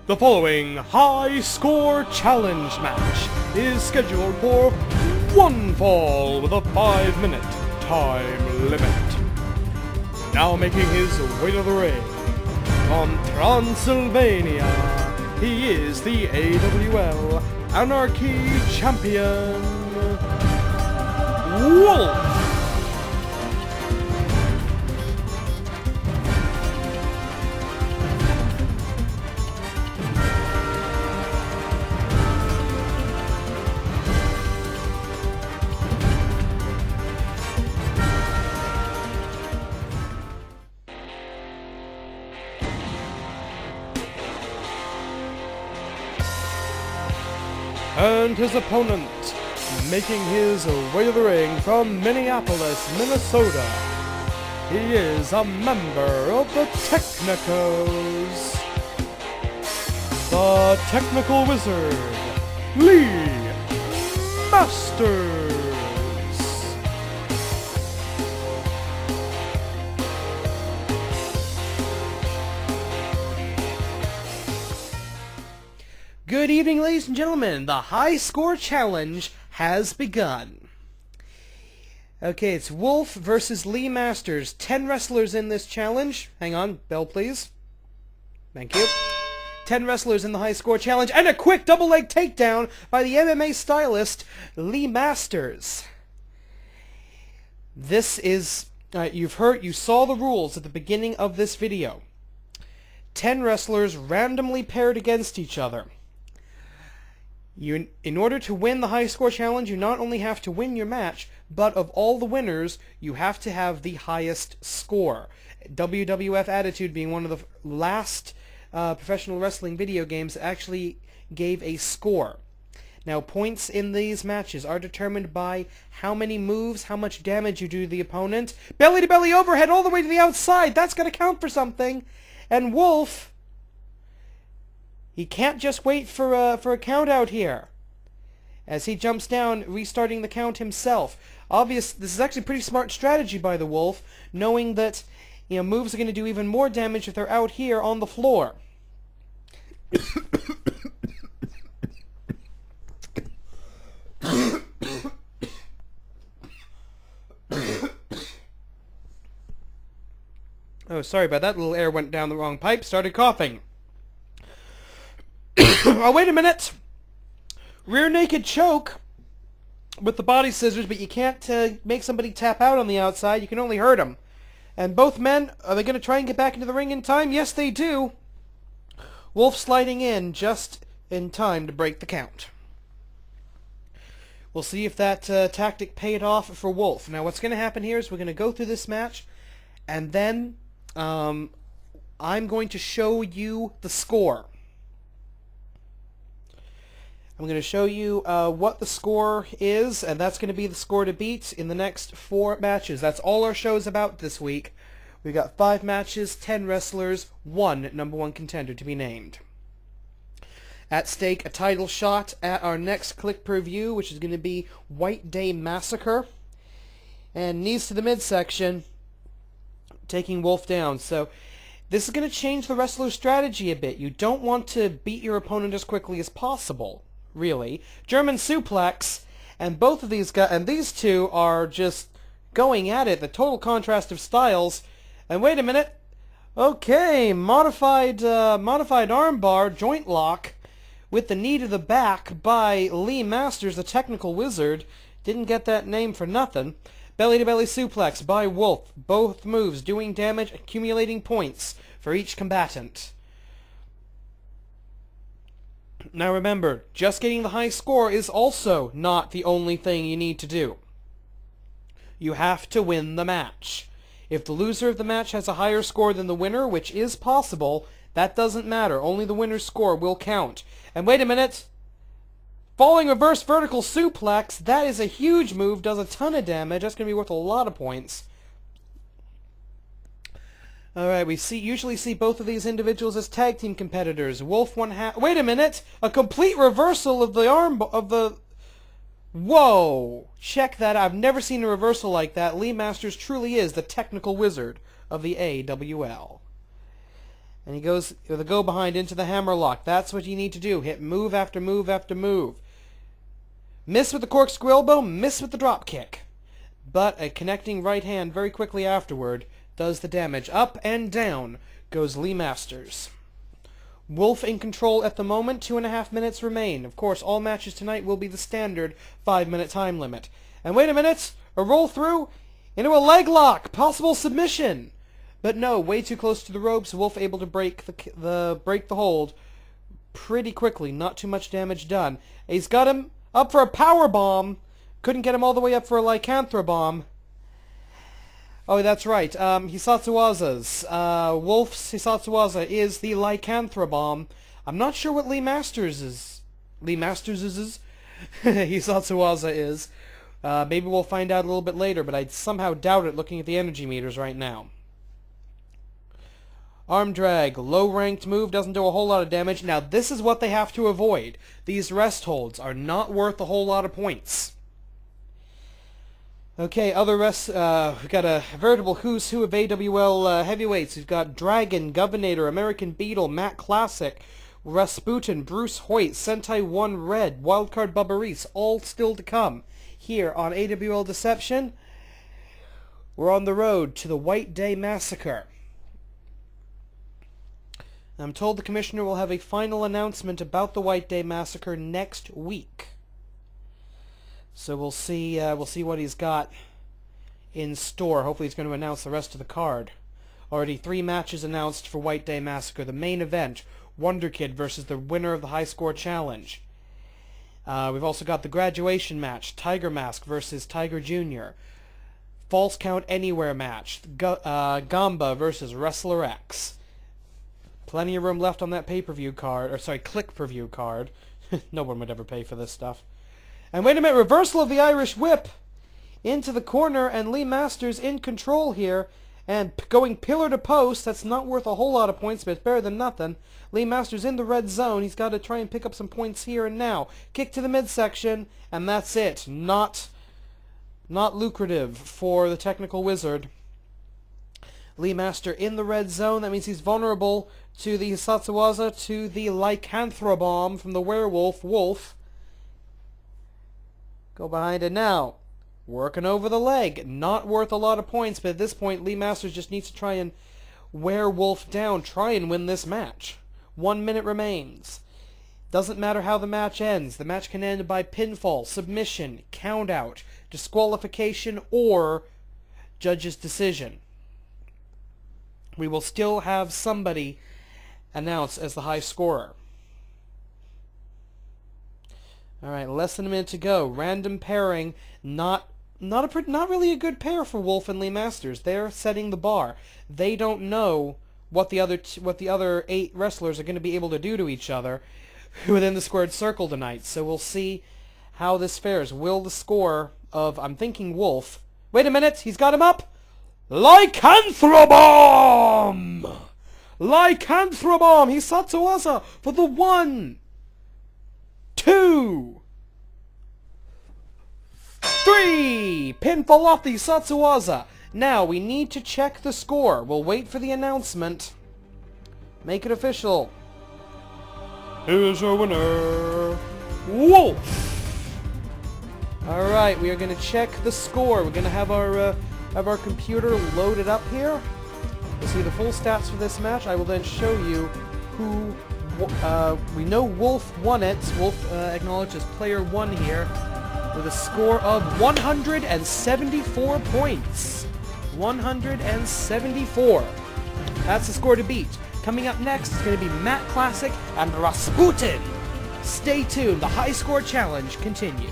The following high score challenge match is scheduled for one fall with a 5-minute time limit. Now making his way to the ring from Transylvania, he is the AWL Anarchy Champion Wolf. And his opponent, making his way to the ring from Minneapolis, Minnesota, he is a member of the Technicos, the Technical Wizard, Lee Masters. Good evening, ladies and gentlemen. The high score challenge has begun. Okay, it's Wolf versus Lee Masters. 10 wrestlers in this challenge. Hang on, bell please. Thank you. 10 wrestlers in the high score challenge, and a quick double leg takedown by the MMA stylist, Lee Masters. This is, you saw the rules at the beginning of this video. 10 wrestlers randomly paired against each other. In order to win the high score challenge, you not only have to win your match, but of all the winners, you have to have the highest score. WWF Attitude being one of the last professional wrestling video games that actually gave a score. Now, points in these matches are determined by how many moves, how much damage you do to the opponent. Belly-to-belly overhead all the way to the outside, that's going to count for something. And Wolf, he can't just wait for a count out here, as he jumps down, restarting the count himself. This is actually pretty smart strategy by the Wolf, knowing that moves are going to do even more damage if they're out here on the floor. Oh, sorry about that. Little air went down the wrong pipe. Started coughing. Oh, wait a minute! Rear naked choke with the body scissors, but you can't make somebody tap out on the outside. You can only hurt them. And both men, are they going to try and get back into the ring in time? Yes, they do. Wolf sliding in just in time to break the count. We'll see if that tactic paid off for Wolf. Now, what's going to happen here is we're going to go through this match, and then I'm going to show you the score. I'm going to show you what the score is, and that's going to be the score to beat in the next 4 matches. That's all our show's about this week. We've got 5 matches, 10 wrestlers, 1 #1 contender to be named. At stake, a title shot at our next click per view, which is going to be White Day Massacre. And knees to the midsection, taking Wolf down. So this is going to change the wrestler's strategy a bit. You don't want to beat your opponent as quickly as possible, really. German suplex, and both of these guys, and these two are just going at it. The total contrast of styles. And wait a minute. Okay, modified armbar, joint lock, with the knee to the back by Lee Masters, the Technical Wizard. Didn't get that name for nothing. Belly-to-belly suplex by Wolf. Both moves doing damage, accumulating points for each combatant. Now remember, just getting the high score is also not the only thing you need to do. You have to win the match. If the loser of the match has a higher score than the winner, which is possible, that doesn't matter. Only the winner's score will count. And wait a minute! Falling reverse vertical suplex, that is a huge move, does a ton of damage. That's going to be worth a lot of points. Alright, we usually see both of these individuals as tag team competitors. Wolf wait a minute! A complete reversal of the Whoa! Check that out. I've never seen a reversal like that. Lee Masters truly is the Technical Wizard of the AWL. And he goes with a go behind into the hammerlock. That's what you need to do. Hit move after move after move. Miss with the corkscrew elbow, miss with the drop kick. But a connecting right hand very quickly afterward does the damage. Up and down goes Lee Masters. Wolf in control at the moment. 2.5 minutes remain. Of course, all matches tonight will be the standard 5-minute time limit. And wait a minute! A roll through into a leg lock! Possible submission! But no, way too close to the ropes. Wolf able to break the hold pretty quickly. Not too much damage done. He's got him up for a power bomb. Couldn't get him all the way up for a lycanthro bomb. Oh, that's right. Hisatsuwaza's. Wolf's Hisatsuwaza is the lycanthro bomb. I'm not sure what Lee Masters is. Hisatsuwaza is. Maybe we'll find out a little bit later, but I somehow doubt it looking at the energy meters right now. Arm drag, low-ranked move, doesn't do a whole lot of damage. Now, this is what they have to avoid. These rest holds are not worth a whole lot of points. Okay, other rests, we've got a veritable who's who of AWL heavyweights. We've got Dragon, Governor, American Beetle, Matt Classic, Rasputin, Bruce Hoyt, Sentai 1 Red, Wildcard Bubba Reese, all still to come here on AWL Deception. We're on the road to the White Day Massacre. I'm told the Commissioner will have a final announcement about the White Day Massacre next week. So we'll see what he's got in store. Hopefully he's going to announce the rest of the card. Already 3 matches announced for White Day Massacre. The main event, Wonder Kid versus the winner of the High Score Challenge. We've also got the graduation match, Tiger Mask versus Tiger Jr. False Count Anywhere match, Gamba versus Wrestler X. Plenty of room left on that pay-per-view card, or sorry, click-per-view card. No one would ever pay for this stuff. And wait a minute, reversal of the Irish Whip into the corner, and Lee Masters in control here, and going pillar to post. That's not worth a whole lot of points, but it's better than nothing. Lee Masters in the red zone. He's got to try and pick up some points here and now. Kick to the midsection, and that's it. Not lucrative for the technical wizard. Lee Master in the red zone. That means he's vulnerable to the Hisatsuwaza, to the lycanthro bomb from the werewolf, Wolf. Go behind it now. Working over the leg. Not worth a lot of points, but at this point, Lee Masters just needs to try and wear Wolf down. Try and win this match. 1 minute remains. Doesn't matter how the match ends. The match can end by pinfall, submission, countout, disqualification, or judge's decision. We will still have somebody announced as the high scorer. Alright, less than a minute to go. Random pairing, not really a good pair for Wolf and Lee Masters. They're setting the bar. They don't know what the other 8 wrestlers are going to be able to do to each other within the squared circle tonight. So we'll see how this fares. Will the score of, I'm thinking Wolf. Wait a minute, he's got him up. Lycanthro bomb! Lycanthro bomb! Hisatsuwaza for the 1, 2, 3! Pinfall off the Hisatsuwaza. Now, we need to check the score. We'll wait for the announcement. Make it official. Here's your winner, Wolf! Alright, we are going to check the score. We're going to have our computer loaded up here. We'll see the full stats for this match. I will then show you who... we know Wolf won it. Wolf acknowledged as player 1 here with a score of 174 points. 174. That's the score to beat. Coming up next is going to be Matt Classic and Rasputin. Stay tuned. The High Score Challenge continues.